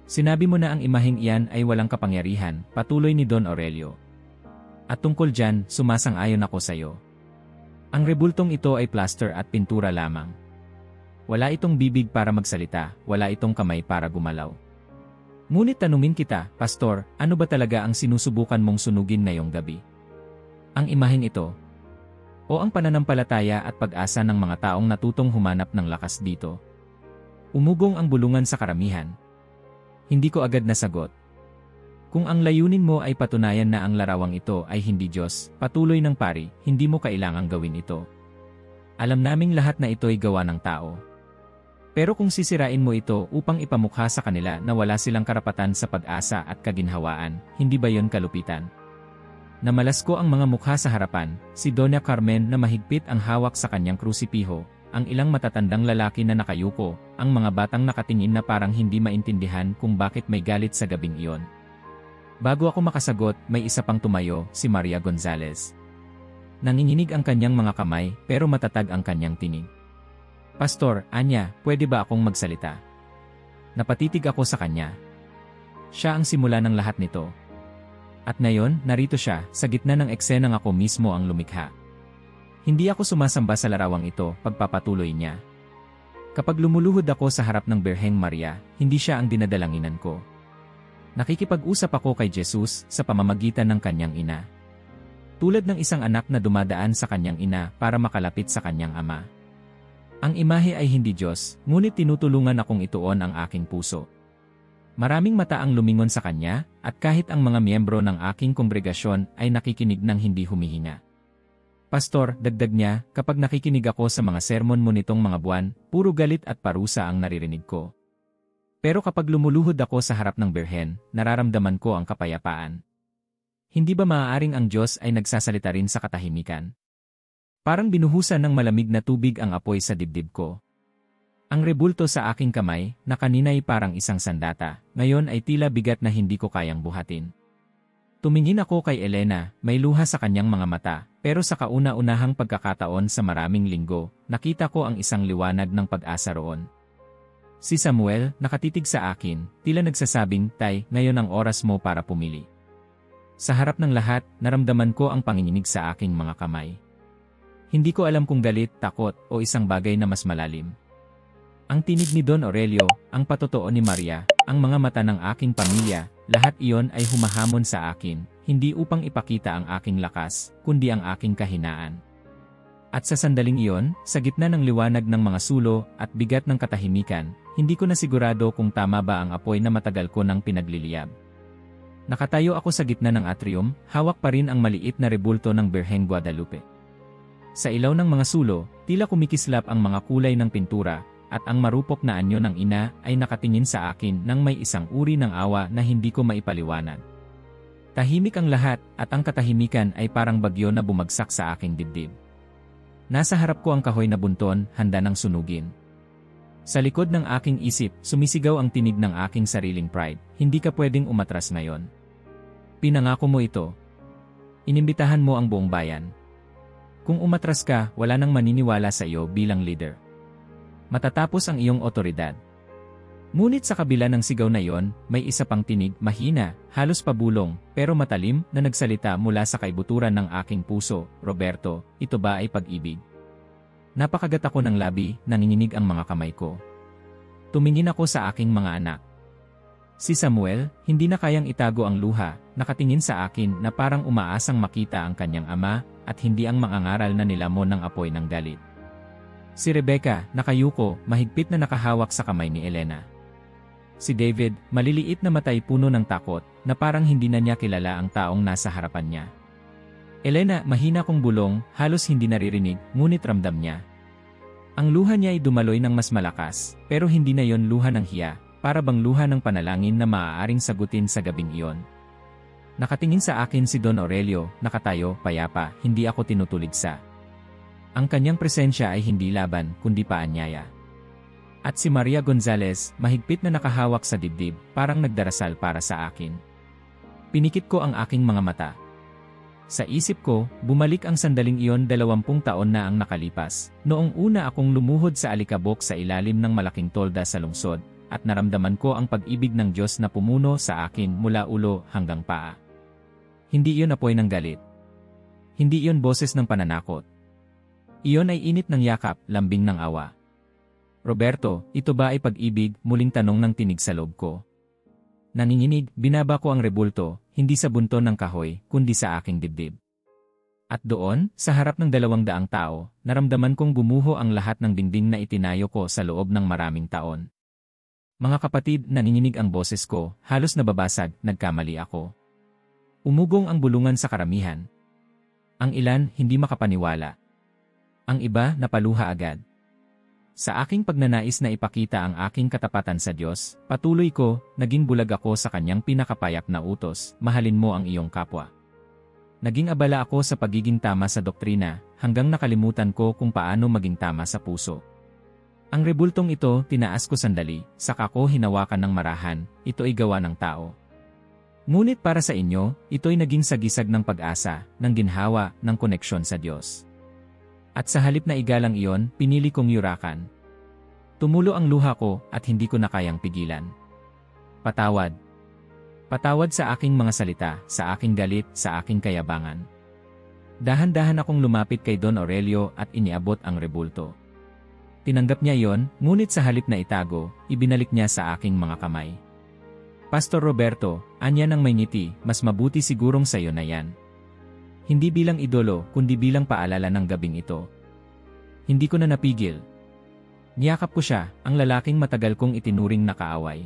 Sinabi mo na ang imaheng iyan ay walang kapangyarihan, patuloy ni Don Aurelio. At tungkol dyan, sumasang-ayon ako sa iyo. Ang rebultong ito ay plaster at pintura lamang. Wala itong bibig para magsalita, wala itong kamay para gumalaw. Ngunit tanungin kita, Pastor, ano ba talaga ang sinusubukan mong sunugin ngayong gabi? Ang imaheng ito? O ang pananampalataya at pag-asa ng mga taong natutong humanap ng lakas dito? Umugong ang bulungan sa karamihan. Hindi ko agad nasagot. Kung ang layunin mo ay patunayan na ang larawang ito ay hindi Diyos, patuloy ng pari, hindi mo kailangang gawin ito. Alam naming lahat na ito ay gawa ng tao. Pero kung sisirain mo ito upang ipamukha sa kanila na wala silang karapatan sa pag-asa at kaginhawaan, hindi ba yon kalupitan? Namalas ko ang mga mukha sa harapan, si Doña Carmen na mahigpit ang hawak sa kanyang krusipiho, ang ilang matatandang lalaki na nakayuko, ang mga batang nakatingin na parang hindi maintindihan kung bakit may galit sa gabing iyon. Bago ako makasagot, may isa pang tumayo, si Maria Gonzalez. Nanginginig ang kanyang mga kamay, pero matatag ang kanyang tinig. Pastor, anya, pwede ba akong magsalita? Napatitig ako sa kanya. Siya ang simula ng lahat nito. At ngayon, narito siya, sa gitna ng eksenang ako mismo ang lumikha. Hindi ako sumasamba sa larawang ito, pagpapatuloy niya. Kapag lumuluhod ako sa harap ng Birheng Maria, hindi siya ang dinadalanginan ko. Nakikipag-usap ako kay Jesus sa pamamagitan ng kanyang ina. Tulad ng isang anak na dumadaan sa kanyang ina para makalapit sa kanyang ama. Ang imahe ay hindi Diyos, ngunit tinutulungan akong ituon ang aking puso. Maraming mata ang lumingon sa kanya, at kahit ang mga miyembro ng aking kongregasyon ay nakikinig ng hindi humihinga. Pastor, dagdag niya, kapag nakikinig ako sa mga sermon mo nitong mga buwan, puro galit at parusa ang naririnig ko. Pero kapag lumuluhod ako sa harap ng Birhen, nararamdaman ko ang kapayapaan. Hindi ba maaaring ang Diyos ay nagsasalita rin sa katahimikan? Parang binuhusan ng malamig na tubig ang apoy sa dibdib ko. Ang rebulto sa aking kamay, na kanina'y parang isang sandata, ngayon ay tila bigat na hindi ko kayang buhatin. Tumingin ako kay Elena, may luha sa kanyang mga mata, pero sa kauna-unahang pagkakataon sa maraming linggo, nakita ko ang isang liwanag ng pag-asa roon. Si Samuel, nakatitig sa akin, tila nagsasabing, Tay, ngayon ang oras mo para pumili. Sa harap ng lahat, naramdaman ko ang panginginig sa aking mga kamay. Hindi ko alam kung galit, takot, o isang bagay na mas malalim. Ang tinig ni Don Aurelio, ang patotoo ni Maria, ang mga mata ng aking pamilya, lahat iyon ay humahamon sa akin, hindi upang ipakita ang aking lakas, kundi ang aking kahinaan. At sa sandaling iyon, sa gitna ng liwanag ng mga sulo at bigat ng katahimikan, hindi ko na sigurado kung tama ba ang apoy na matagal ko nang pinagliliyab. Nakatayo ako sa gitna ng atrium, hawak pa rin ang maliit na rebulto ng Birheng Guadalupe. Sa ilaw ng mga sulo, tila kumikislap ang mga kulay ng pintura, at ang marupok na anyo ng ina ay nakatingin sa akin nang may isang uri ng awa na hindi ko maipaliwanag. Tahimik ang lahat, at ang katahimikan ay parang bagyo na bumagsak sa aking dibdib. Nasa harap ko ang kahoy na bunton, handa ng sunugin. Sa likod ng aking isip, sumisigaw ang tinig ng aking sariling pride, hindi ka pwedeng umatras ngayon. Pinangako mo ito. Inimbitahan mo ang buong bayan. Kung umatras ka, wala nang maniniwala sa iyo bilang leader. Matatapos ang iyong otoridad. Ngunit sa kabila ng sigaw na iyon, may isa pang tinig, mahina, halos pabulong, pero matalim, na nagsalita mula sa kaibuturan ng aking puso, Roberto, ito ba ay pag-ibig? Napakagat ako ng labi, nanginginig ang mga kamay ko. Tumingin ako sa aking mga anak. Si Samuel, hindi na kayang itago ang luha, nakatingin sa akin na parang umaasang makita ang kanyang ama, at hindi ang mga ngaral na nilamon ng apoy ng galit. Si Rebecca, nakayuko, mahigpit na nakahawak sa kamay ni Elena. Si David, maliliit na matay puno ng takot, na parang hindi na niya kilala ang taong nasa harapan niya. Elena, mahina kong bulong, halos hindi naririnig, ngunit ramdam niya. Ang luha niya ay dumaloy ng mas malakas, pero hindi na yon luha ng hiya, para bang luha ng panalangin na maaaring sagutin sa gabing iyon. Nakatingin sa akin si Don Aurelio, nakatayo, payapa, hindi ako tinutuligsa. Ang kanyang presensya ay hindi laban, kundi paanyaya. At si Maria Gonzalez, mahigpit na nakahawak sa dibdib, parang nagdarasal para sa akin. Pinikit ko ang aking mga mata. Sa isip ko, bumalik ang sandaling iyon 20 taon na ang nakalipas, noong una akong lumuhod sa alikabok sa ilalim ng malaking tolda sa lungsod, at naramdaman ko ang pag-ibig ng Diyos na pumuno sa akin mula ulo hanggang paa. Hindi iyon apoy ng galit. Hindi iyon boses ng pananakot. Iyon ay init ng yakap, lambing ng awa. Roberto, ito ba ay pag-ibig? Muling tanong ng tinig sa loob ko. Nanginginig, binaba ko ang rebulto, hindi sa bunton ng kahoy, kundi sa aking dibdib. At doon, sa harap ng 200 tao, naramdaman kong bumuho ang lahat ng dingding na itinayo ko sa loob ng maraming taon. Mga kapatid, nanginginig ang boses ko, halos nababasag, nagkamali ako. Umugong ang bulungan sa karamihan. Ang ilan, hindi makapaniwala. Ang iba, napaluha agad. Sa aking pagnanais na ipakita ang aking katapatan sa Diyos, patuloy ko, naging bulag ako sa kanyang pinakapayak na utos, mahalin mo ang iyong kapwa. Naging abala ako sa pagiging tama sa doktrina, hanggang nakalimutan ko kung paano maging tama sa puso. Ang rebultong ito, tinaas ko sandali, saka ko hinawakan ng marahan, ito ay gawa ng tao. Ngunit para sa inyo, ito'y naging sagisag ng pag-asa, ng ginhawa, ng koneksyon sa Diyos. At sa halip na igalang iyon, pinili kong yurakan. Tumulo ang luha ko, at hindi ko na kayang pigilan. Patawad. Patawad sa aking mga salita, sa aking galit, sa aking kayabangan. Dahan-dahan akong lumapit kay Don Aurelio at iniabot ang rebulto. Tinanggap niya iyon, ngunit sa halip na itago, ibinalik niya sa aking mga kamay. Pastor Roberto, anya ng may ngiti, mas mabuti sigurong sayo na yan. Hindi bilang idolo, kundi bilang paalala ng gabing ito. Hindi ko na napigil. Niyakap ko siya, ang lalaking matagal kong itinuring na kaaway.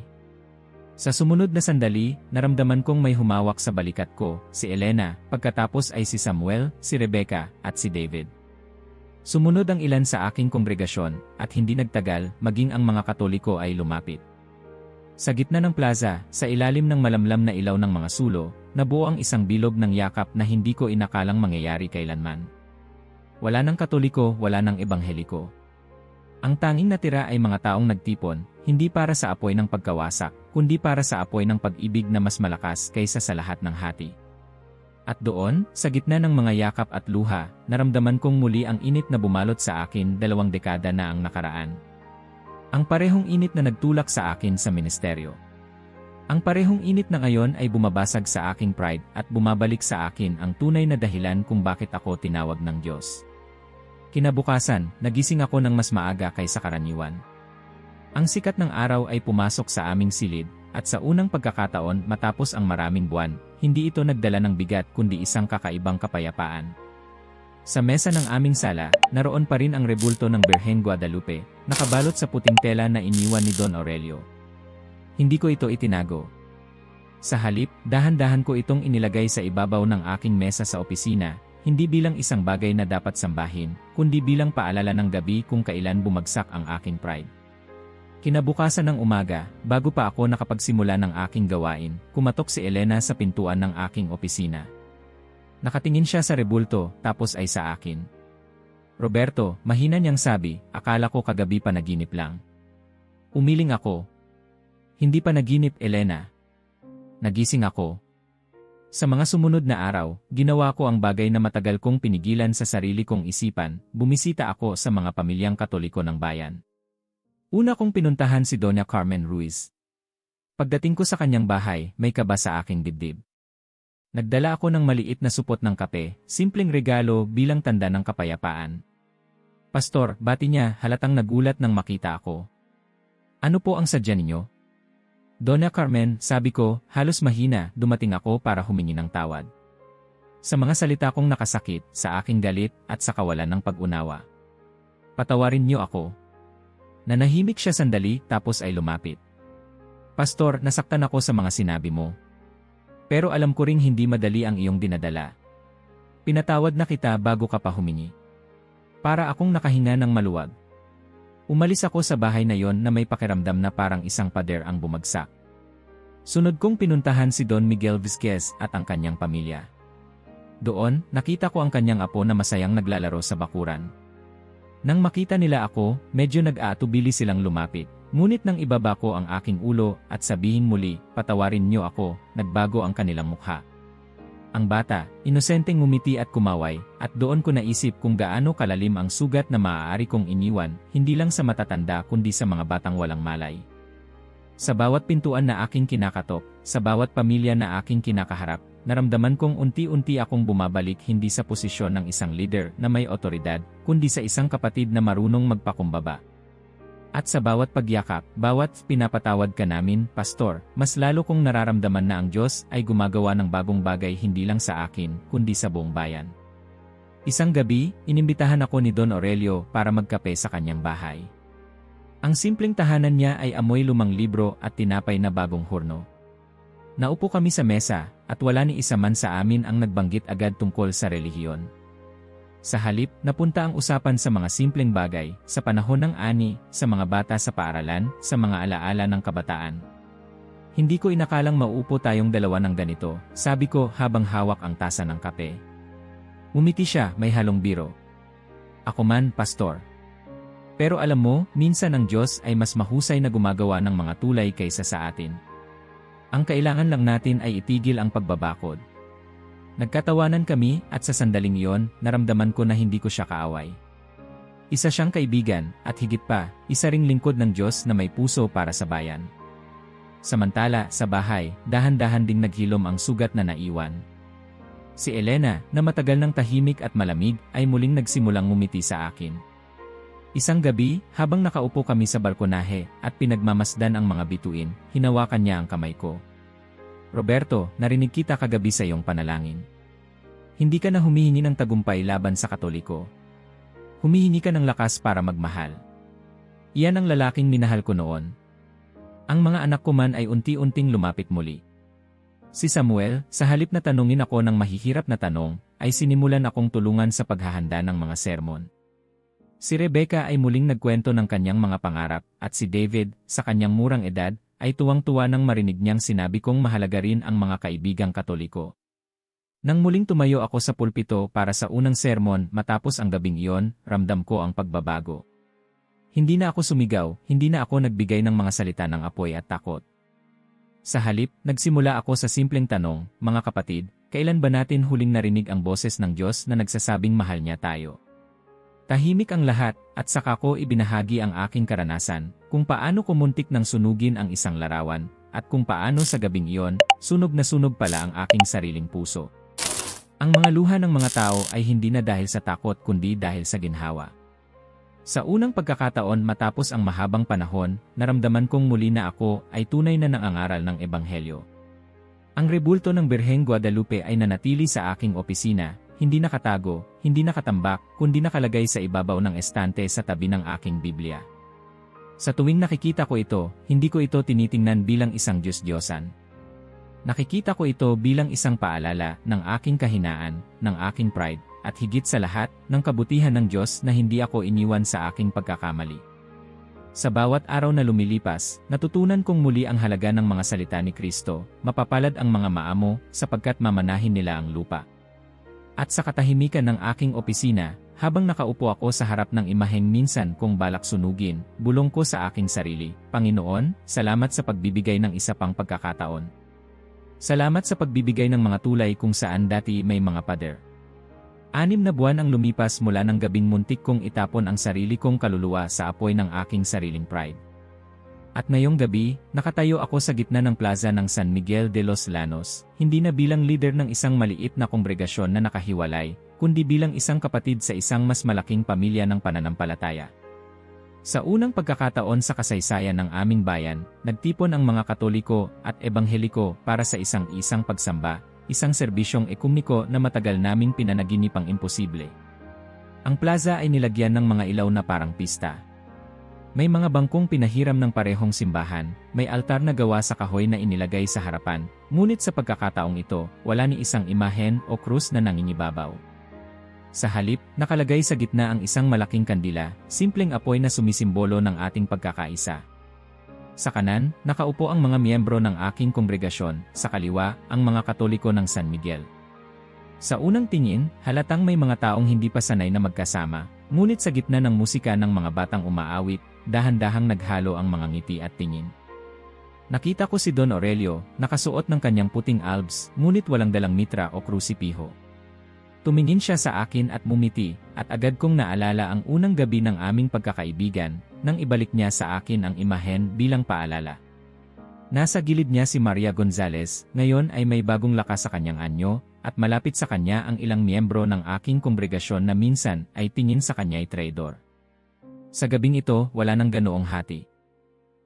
Sa sumunod na sandali, naramdaman kong may humawak sa balikat ko, si Elena, pagkatapos ay si Samuel, si Rebecca, at si David. Sumunod ang ilan sa aking kongregasyon, at hindi nagtagal, maging ang mga Katoliko ay lumapit. Sa gitna ng plaza, sa ilalim ng malamlam na ilaw ng mga sulo, nabuo ang isang bilog ng yakap na hindi ko inakalang mangyayari kailanman. Wala ng Katoliko, wala ng Ebangheliko. Ang tanging natira ay mga taong nagtipon, hindi para sa apoy ng pagkawasak, kundi para sa apoy ng pag-ibig na mas malakas kaysa sa lahat ng hati. At doon, sa gitna ng mga yakap at luha, naramdaman kong muli ang init na bumalot sa akin 2 dekada na ang nakaraan. Ang parehong init na nagtulak sa akin sa ministeryo. Ang parehong init na ngayon ay bumabasag sa aking pride at bumabalik sa akin ang tunay na dahilan kung bakit ako tinawag ng Diyos. Kinabukasan, nagising ako ng mas maaga kaysa karaniwan. Ang sikat ng araw ay pumasok sa aming silid, at sa unang pagkakataon matapos ang maraming buwan, hindi ito nagdala ng bigat kundi isang kakaibang kapayapaan. Sa mesa ng aming sala, naroon pa rin ang rebulto ng Birheng Guadalupe, nakabalot sa puting tela na iniwan ni Don Aurelio. Hindi ko ito itinago. Sa halip, dahan-dahan ko itong inilagay sa ibabaw ng aking mesa sa opisina, hindi bilang isang bagay na dapat sambahin, kundi bilang paalala ng gabi kung kailan bumagsak ang aking pride. Kinabukasan ng umaga, bago pa ako nakapagsimula ng aking gawain, kumatok si Elena sa pintuan ng aking opisina. Nakatingin siya sa rebulto, tapos ay sa akin. Roberto, mahina niyang sabi, akala ko kagabi pa naginip lang. Umiling ako. Hindi pa naginip, Elena. Nagising ako. Sa mga sumunod na araw, ginawa ko ang bagay na matagal kong pinigilan sa sarili kong isipan, bumisita ako sa mga pamilyang Katoliko ng bayan. Una kong pinuntahan si Doña Carmen Ruiz. Pagdating ko sa kanyang bahay, may kaba sa aking dibdib. Nagdala ako ng maliit na supot ng kape, simpleng regalo bilang tanda ng kapayapaan. Pastor, bati niya, halatang nagulat nang makita ako. Ano po ang sadya ninyo? Doña Carmen, sabi ko, halos mahina, dumating ako para humingi ng tawad. Sa mga salita kong nakasakit, sa aking galit, at sa kawalan ng pag-unawa. Patawarin niyo ako. Nanahimik siya sandali, tapos ay lumapit. Pastor, nasaktan ako sa mga sinabi mo. Pero alam ko ring hindi madali ang iyong dinadala. Pinatawad na kita bago ka pa humingi. Para akong nakahinga ng maluwag. Umalis ako sa bahay na yon na may pakiramdam na parang isang pader ang bumagsak. Sunod kong pinuntahan si Don Miguel Vizquez at ang kanyang pamilya. Doon, nakita ko ang kanyang apo na masayang naglalaro sa bakuran. Nang makita nila ako, medyo nag-aatubili silang lumapit. Ngunit nang ibaba ko ang aking ulo at sabihin muli, patawarin niyo ako, nagbago ang kanilang mukha. Ang bata, inosenteng ngumiti at kumaway, at doon ko naisip kung gaano kalalim ang sugat na maaari kong iniwan, hindi lang sa matatanda kundi sa mga batang walang malay. Sa bawat pintuan na aking kinakatok, sa bawat pamilya na aking kinakaharap, naramdaman kong unti-unti akong bumabalik hindi sa posisyon ng isang leader na may otoridad, kundi sa isang kapatid na marunong magpakumbaba. At sa bawat pagyakap, bawat pinapatawad ka namin, Pastor, mas lalo kong nararamdaman na ang Diyos ay gumagawa ng bagong bagay hindi lang sa akin, kundi sa buong bayan. Isang gabi, inimbitahan ako ni Don Aurelio para magkape sa kanyang bahay. Ang simpleng tahanan niya ay amoy lumang libro at tinapay na bagong hurno. Naupo kami sa mesa, at wala ni isa man sa amin ang nagbanggit agad tungkol sa relihiyon. Sa halip, napunta ang usapan sa mga simpleng bagay, sa panahon ng ani, sa mga bata sa paaralan, sa mga alaala ng kabataan. Hindi ko inakalang mauupo tayong dalawa ng ganito, sabi ko habang hawak ang tasa ng kape. Umiti siya, may halong biro. Ako man, Pastor. Pero alam mo, minsan ang Diyos ay mas mahusay na gumagawa ng mga tulay kaysa sa atin. Ang kailangan lang natin ay itigil ang pagbabakod. Nagkatawanan kami at sa sandaling iyon, naramdaman ko na hindi ko siya kaaway. Isa siyang kaibigan at higit pa, isa ring lingkod ng Diyos na may puso para sa bayan. Samantala, sa bahay, dahan-dahan ding naghilom ang sugat na naiwan. Si Elena, na matagal ng tahimik at malamig, ay muling nagsimulang ngumiti sa akin. Isang gabi, habang nakaupo kami sa balkonahe at pinagmamasdan ang mga bituin, hinawakan niya ang kamay ko. Roberto, narinig kita kagabi sa iyong panalangin. Hindi ka na humihingi ng tagumpay laban sa Katoliko. Humihingi ka ng lakas para magmahal. Iyan ang lalaking minahal ko noon. Ang mga anak ko man ay unti-unting lumapit muli. Si Samuel, sa halip na tanungin ako ng mahihirap na tanong, ay sinimulan akong tulungan sa paghahanda ng mga sermon. Si Rebecca ay muling nagkwento ng kanyang mga pangarap, at si David, sa kanyang murang edad, ay tuwang-tuwa nang marinig niyang sinabi kong mahalaga rin ang mga kaibigang Katoliko. Nang muling tumayo ako sa pulpito para sa unang sermon matapos ang gabing iyon, ramdam ko ang pagbabago. Hindi na ako sumigaw, hindi na ako nagbigay ng mga salita ng apoy at takot. Sa halip, nagsimula ako sa simpleng tanong, mga kapatid, kailan ba natin huling narinig ang boses ng Diyos na nagsasabing mahal niya tayo? Tahimik ang lahat, at saka ko ibinahagi ang aking karanasan, kung paano ko muntik nang sunugin ang isang larawan, at kung paano sa gabing iyon, sunog na sunog pala ang aking sariling puso. Ang mga luha ng mga tao ay hindi na dahil sa takot kundi dahil sa ginhawa. Sa unang pagkakataon matapos ang mahabang panahon, naramdaman kong muli na ako ay tunay na nangangaral ng Ebanghelyo. Ang rebulto ng Birheng Guadalupe ay nanatili sa aking opisina, hindi nakatago, hindi nakatambak, kundi nakalagay sa ibabaw ng estante sa tabi ng aking Biblia. Sa tuwing nakikita ko ito, hindi ko ito tinitingnan bilang isang Diyos-Diyosan. Nakikita ko ito bilang isang paalala ng aking kahinaan, ng aking pride, at higit sa lahat, ng kabutihan ng Diyos na hindi ako iniwan sa aking pagkakamali. Sa bawat araw na lumilipas, natutunan kong muli ang halaga ng mga salita ni Kristo, mapapalad ang mga maamo, sapagkat mamanahin nila ang lupa. At sa katahimikan ng aking opisina, habang nakaupo ako sa harap ng imaheng minsan kong balak sunugin, bulong ko sa aking sarili, Panginoon, salamat sa pagbibigay ng isa pang pagkakataon. Salamat sa pagbibigay ng mga tulay kung saan dati may mga pader. 6 na buwan ang lumipas mula ng gabing muntik kong itapon ang sarili kong kaluluwa sa apoy ng aking sariling pride. At ngayong gabi, nakatayo ako sa gitna ng plaza ng San Miguel de los Llanos, hindi na bilang leader ng isang maliit na kongregasyon na nakahiwalay, kundi bilang isang kapatid sa isang mas malaking pamilya ng pananampalataya. Sa unang pagkakataon sa kasaysayan ng aming bayan, nagtipon ang mga Katoliko at Ebangheliko para sa isang pagsamba, isang serbisyong ekumniko na matagal naming pinanaginipang imposible. Ang plaza ay nilagyan ng mga ilaw na parang pista. May mga bangkong pinahiram ng parehong simbahan, may altar na gawa sa kahoy na inilagay sa harapan, ngunit sa pagkakataong ito, wala ni isang imahen o krus na nangingibabaw. Sa halip, nakalagay sa gitna ang isang malaking kandila, simpleng apoy na sumisimbolo ng ating pagkakaisa. Sa kanan, nakaupo ang mga miyembro ng aking kongregasyon, sa kaliwa, ang mga Katoliko ng San Miguel. Sa unang tingin, halatang may mga taong hindi pa sanay na magkasama, ngunit sa gitna ng musika ng mga batang umaawit, dahan-dahang naghalo ang mga ngiti at tingin. Nakita ko si Don Aurelio, nakasuot ng kanyang puting albs, ngunit walang dalang mitra o krusipiho. Tumingin siya sa akin at mumiti, at agad kong naalala ang unang gabi ng aming pagkakaibigan, nang ibalik niya sa akin ang imahen bilang paalala. Nasa gilid niya si Maria Gonzalez, ngayon ay may bagong lakas sa kanyang anyo, at malapit sa kanya ang ilang miyembro ng aking kongregasyon na minsan ay tingin sa kanya ay traidor. Sa gabing ito, wala nang ganoong hati.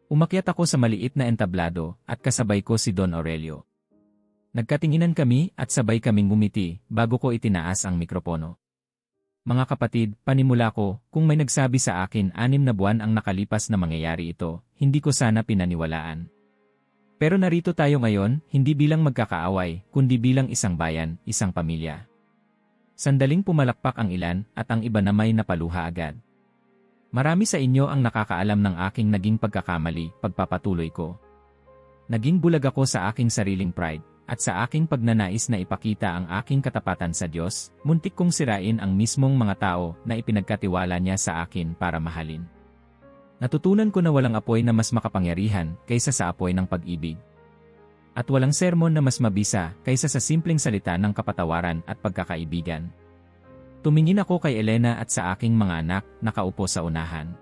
Umakyat ako sa maliit na entablado, at kasabay ko si Don Aurelio. Nagkatinginan kami at sabay kaming ngumiti bago ko itinaas ang mikropono. Mga kapatid, panimula ko, kung may nagsabi sa akin 6 na buwan ang nakalipas na mangyayari ito, hindi ko sana pinaniwalaan. Pero narito tayo ngayon, hindi bilang magkakaaway, kundi bilang isang bayan, isang pamilya. Sandaling pumalakpak ang ilan at ang iba na may napaluha agad. Marami sa inyo ang nakakaalam ng aking naging pagkakamali, pagpapatuloy ko. Naging bulag ako sa aking sariling pride. At sa aking pagnanais na ipakita ang aking katapatan sa Diyos, muntik kong sirain ang mismong mga tao na ipinagkatiwala niya sa akin para mahalin. Natutunan ko na walang apoy na mas makapangyarihan kaysa sa apoy ng pag-ibig. At walang sermon na mas mabisa kaysa sa simpleng salita ng kapatawaran at pagkakaibigan. Tumingin ako kay Elena at sa aking mga anak na nakaupo sa unahan.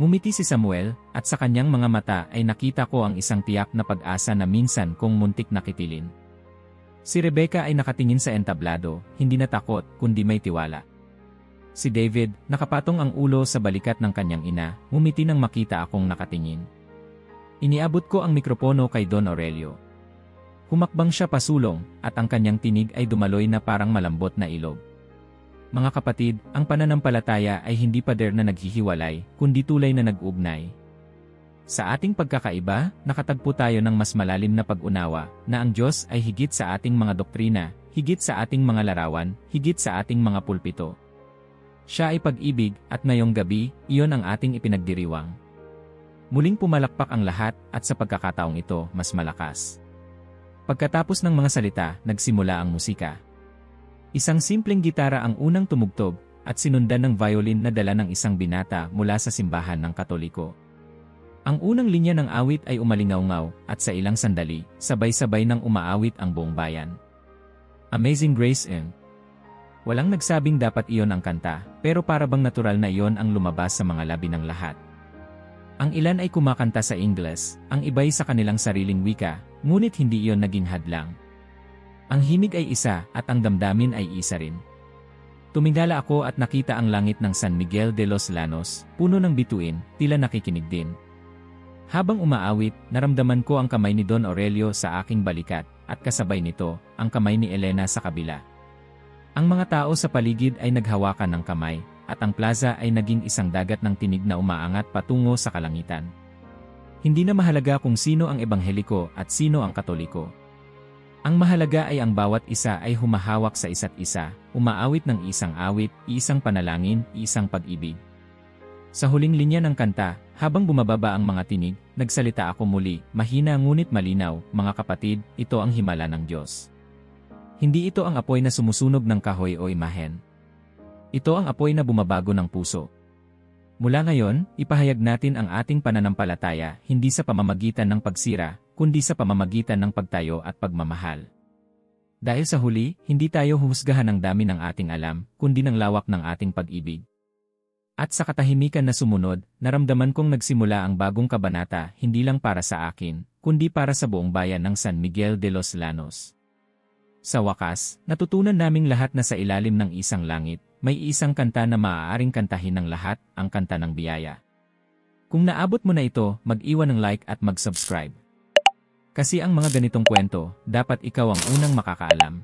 Ngumiti si Samuel, at sa kanyang mga mata ay nakita ko ang isang tiyak na pag-asa na minsan kong muntik nakitilin. Si Rebecca ay nakatingin sa entablado, hindi natakot, kundi may tiwala. Si David, nakapatong ang ulo sa balikat ng kanyang ina, ngumiti nang makita akong nakatingin. Iniabot ko ang mikropono kay Don Aurelio. Humakbang siya pasulong, at ang kanyang tinig ay dumaloy na parang malambot na ilog. Mga kapatid, ang pananampalataya ay hindi pader na naghihiwalay, kundi tulay na nag-ugnay. Sa ating pagkakaiba, nakatagpo tayo ng mas malalim na pag-unawa, na ang Diyos ay higit sa ating mga doktrina, higit sa ating mga larawan, higit sa ating mga pulpito. Siya ay pag-ibig, at ngayong gabi, iyon ang ating ipinagdiriwang. Muling pumalakpak ang lahat, at sa pagkakataong ito, mas malakas. Pagkatapos ng mga salita, nagsimula ang musika. Isang simpleng gitara ang unang tumugtog, at sinundan ng violin na dala ng isang binata mula sa simbahan ng Katoliko. Ang unang linya ng awit ay umalingaw-ngaw, at sa ilang sandali, sabay-sabay nang umaawit ang buong bayan. Amazing Grace in. Walang nagsabing dapat iyon ang kanta, pero para bang natural na iyon ang lumabas sa mga labi ng lahat. Ang ilan ay kumakanta sa Ingles, ang iba'y sa kanilang sariling wika, ngunit hindi iyon naging hadlang. Ang himig ay isa at ang damdamin ay isa rin. Tumingala ako at nakita ang langit ng San Miguel de los Llanos, puno ng bituin, tila nakikinig din. Habang umaawit, naramdaman ko ang kamay ni Don Aurelio sa aking balikat, at kasabay nito, ang kamay ni Elena sa kabila. Ang mga tao sa paligid ay naghawakan ng kamay, at ang plaza ay naging isang dagat ng tinig na umaangat patungo sa kalangitan. Hindi na mahalaga kung sino ang ebangheliko at sino ang katoliko. Ang mahalaga ay ang bawat isa ay humahawak sa isa't isa, umaawit ng isang awit, isang panalangin, isang pag-ibig. Sa huling linya ng kanta, habang bumababa ang mga tinig, nagsalita ako muli, mahina ngunit malinaw, mga kapatid, ito ang himala ng Diyos. Hindi ito ang apoy na sumusunog ng kahoy o imahen. Ito ang apoy na bumabago ng puso. Mula ngayon, ipahayag natin ang ating pananampalataya hindi sa pamamagitan ng pagsira, kundi sa pamamagitan ng pagtayo at pagmamahal. Dahil sa huli, hindi tayo huhusgahan ng dami ng ating alam, kundi ng lawak ng ating pag-ibig. At sa katahimikan na sumunod, naramdaman kong nagsimula ang bagong kabanata hindi lang para sa akin, kundi para sa buong bayan ng San Miguel de los Llanos. Sa wakas, natutunan naming lahat na sa ilalim ng isang langit, may isang kanta na maaaring kantahin ng lahat, ang kanta ng biyaya. Kung naabot mo na ito, mag-iwan ng like at mag-subscribe. Kasi ang mga ganitong kwento, dapat ikaw ang unang makakaalam.